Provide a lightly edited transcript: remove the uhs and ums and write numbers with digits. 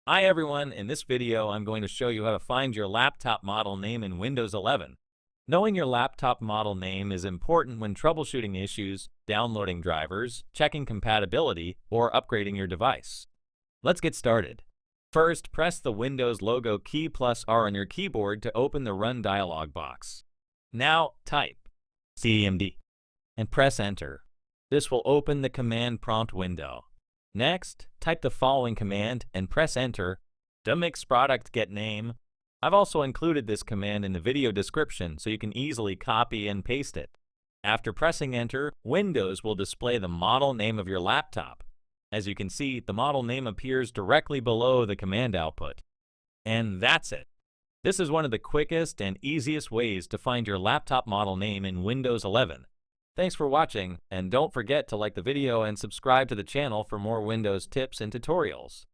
Hi everyone, in this video I'm going to show you how to find your laptop model name in Windows 11. Knowing your laptop model name is important when troubleshooting issues, downloading drivers, checking compatibility, or upgrading your device. Let's get started. First, press the Windows logo key plus R on your keyboard to open the Run dialog box. Now type cmd and press Enter. This will open the command prompt window. Next, type the following command and press Enter. Mix product get name. I've also included this command in the video description so you can easily copy and paste it. After pressing Enter, Windows will display the model name of your laptop. As you can see, the model name appears directly below the command output. And that's it. This is one of the quickest and easiest ways to find your laptop model name in Windows 11. Thanks for watching, and don't forget to like the video and subscribe to the channel for more Windows tips and tutorials.